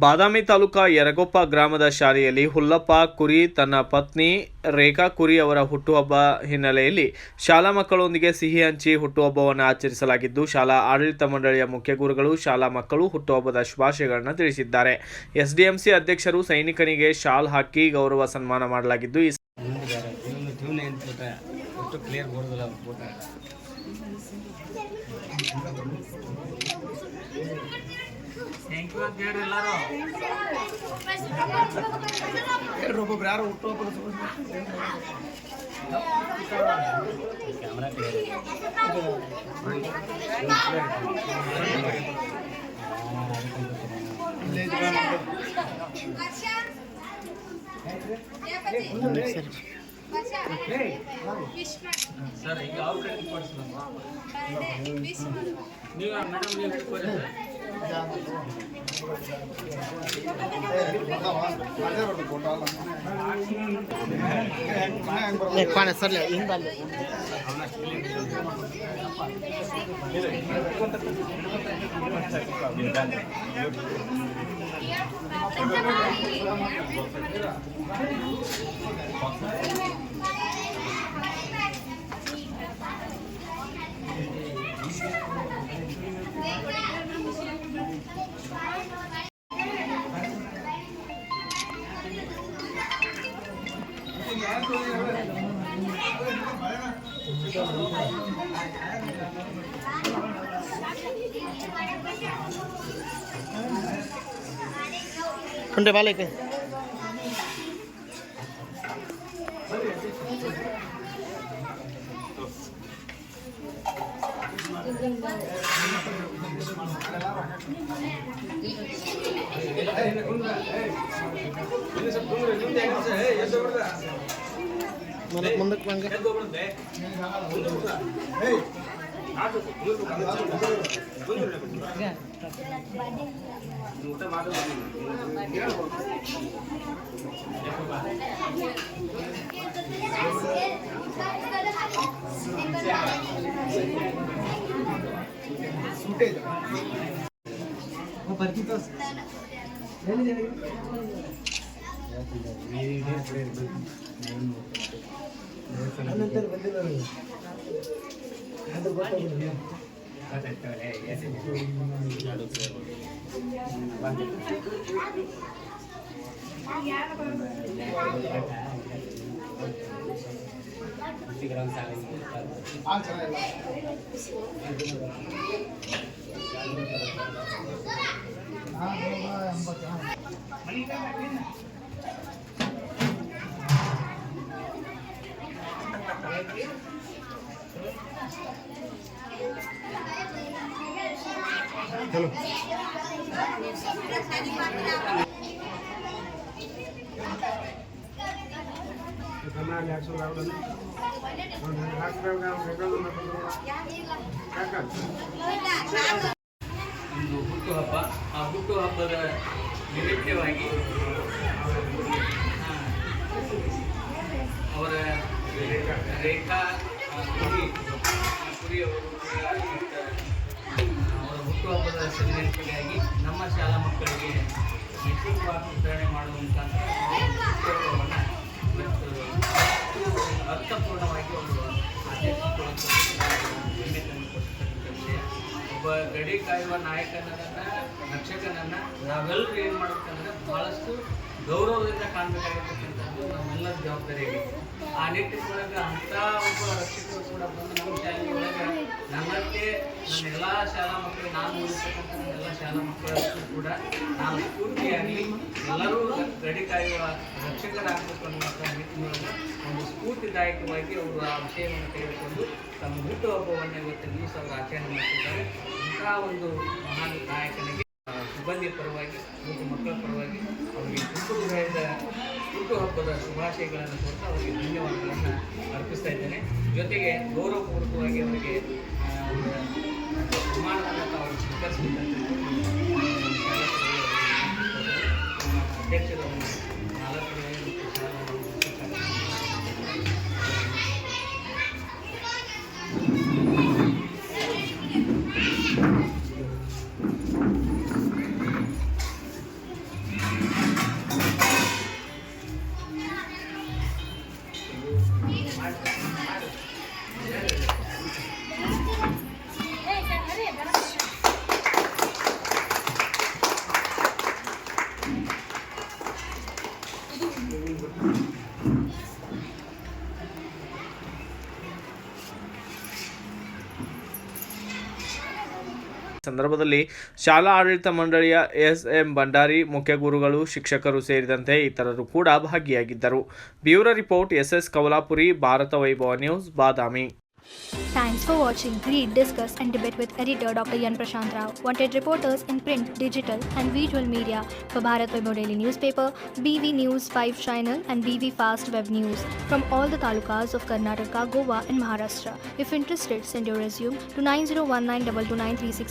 ಬಾದಾಮಿ ತಾಲೂಕಾ ಯರಗೊಪ್ಪ ಗ್ರಾಮದ ಶಾಲೆಯಲ್ಲಿ ಹುಲ್ಲಪ್ಪ ಕುರಿ ತನ್ನ ಪತ್ನಿ ರೇಖಾ ಕುರಿ ಅವರ ಹುಟ್ಟುಹಬ್ಬ ಹಿನ್ನೆಲೆಯಲ್ಲಿ ಶಾಲಾ ಮಕ್ಕಳೊಂದಿಗೆ ಸಿಹಿ ಹಂಚಿ ಹುಟ್ಟುಹಬ್ಬವನ್ನು ಆಚರಿಸಲಾಗಿದ್ದು, ಶಾಲಾ ಆಡಳಿತ ಮಂಡಳಿಯ ಮುಖ್ಯ ಗುರುಗಳು ಶಾಲಾ ಮಕ್ಕಳು ಹುಟ್ಟುಹಬ್ಬದ ಶುಭಾಶಯಗಳನ್ನು ತಿಳಿಸಿದ್ದಾರೆ. ಎಸ್ಡಿಎಂಸಿ ಅಧ್ಯಕ್ಷರು ಸೈನಿಕನಿಗೆ ಶಾಲ್ ಹಾಕಿ ಗೌರವ ಸನ್ಮಾನ ಮಾಡಲಾಗಿದ್ದು, ಸರ್ ಈಗ ಯಾವ ಕಡೆ ನೀವು ಮೇಡಮ್ ನೀವು ಹಿಡ್ಕೊರಿ ಸರ್ कुंडे वाले के ಮುಂದಕ್ಕೆ ಬಂಗೆ चलो ಇಂದು ಹುಟ್ಟುಹಬ್ಬ. ಆ ಹುಟ್ಟುಹಬ್ಬದ ನಿಮಿತ್ತವಾಗಿ ಅವರ ರೇಖಾ ಕುರಿಯವರು ಅವರ ಹುಟ್ಟುಹಬ್ಬದ ಸೆಲೆಬ್ರೇಷನ್ಗಾಗಿ ನಮ್ಮ ಶಾಲಾ ಮಕ್ಕಳಿಗೆ ನಿಶ್ಚಿತವಾಗಿ ವಿತರಣೆ ಮಾಡುವಂಥ ಹುಟ್ಟುಹಬ್ಬವನ್ನು ಮತ್ತು ಅರ್ಥಪೂರ್ಣವಾಗಿ ಅವರು ಆಚರಿಸಿಕೊಳ್ಳುವಂಥ ವಿಷಯ. ಒಬ್ಬ ಗಡಿ ಕಾಯುವ ನಾಯಕನನ್ನು ರಕ್ಷಕನನ್ನು ನಾವೆಲ್ಲರೂ ಏನು ಮಾಡಬೇಕಂದ್ರೆ ಭಾಳಷ್ಟು ಗೌರವದಿಂದ ಕಾಣಬೇಕಾಗಿರ್ತಕ್ಕಂಥದ್ದು ನಮ್ಮೆಲ್ಲರ ಜವಾಬ್ದಾರಿಯಾಗಿದೆ. ಆ ನಿಟ್ಟಿನೊಳಗೆ ಅಂಥ ಒಬ್ಬ ರಕ್ಷಕರು ಕೂಡ ಬಂದು ನಮ್ಮ ಶಾಲೆ ಒಳಗೆ ನನ್ನಕ್ಕೆ ನನ್ನ ಎಲ್ಲ ಶಾಲಾ ಮಕ್ಕಳು ನಾನು ಓದಿರ್ತಕ್ಕಂಥ ಎಲ್ಲ ಶಾಲಾ ಮಕ್ಕಳಕ್ಕೂ ಕೂಡ ನಾವು ಸ್ಫೂರ್ತಿಯಾಗಿ ಎಲ್ಲರೂ ಗಡಿ ಕಾಯುವ ರಕ್ಷಕರಾಗಬೇಕು ಅನ್ನುವಂಥ ನಿಟ್ಟಿನೊಳಗೆ ಒಂದು ಸ್ಫೂರ್ತಿದಾಯಕವಾಗಿ ಅವರು ಆ ವಿಷಯವನ್ನು ತೆಗೆದುಕೊಂಡು ತಮ್ಮ ಹುಟ್ಟುಹಬ್ಬವನ್ನು ಇವತ್ತಿನ ದಿವಸ ಅವರು ಆಚರಣೆ ಮಾಡ್ತಿದ್ದಾರೆ. ಇಂಥ ಒಂದು ಮಹಾನ್ ನಾಯಕನಿಗೆ ಸಿಬ್ಬಂದಿ ಪರವಾಗಿ ಮತ್ತು ಮಕ್ಕಳ ಪರವಾಗಿ ಅವರಿಗೆ ಹುಟ್ಟುಹಬ್ಬದ ಶುಭಾಶಯಗಳನ್ನು ಕೊಡ್ತಾ ಅವರಿಗೆ ಧನ್ಯವಾದಗಳನ್ನು ಅರ್ಪಿಸ್ತಾ ಇದ್ದೇನೆ. ಜೊತೆಗೆ ಗೌರವಪೂರ್ವಕವಾಗಿ ಅವರಿಗೆ ಸನ್ಮಾನವನ್ನು ತಾವು ಸ್ವೀಕರಿಸಬೇಕಂತ ಅಧ್ಯಕ್ಷರು 4 ಸಂದರ್ಭದಲ್ಲಿ ಶಾಲಾ ಆಡಳಿತ ಮಂಡಳಿಯ ಎಸ್.ಎಂ. ಭಂಡಾರಿ, ಮುಖ್ಯ ಗುರುಗಳು, ಶಿಕ್ಷಕರು ಸೇರಿದಂತೆ ಇತರರು ಕೂಡ ಭಾಗಿಯಾಗಿದ್ದರು. Bureau report S S. Kavalapuri, Bharata Vaibhava news, Badami. Thanks for watching. Read, discuss and debate with editor Dr. Yan Prashant Rao. Wanted reporters in print, digital and visual media for Bharat Vaibhav Daily Newspaper, BV News 5 Channel and BV Fast Web News from all the talukas of Karnataka, Goa and Maharashtra. If interested, send your resume to 9019229369.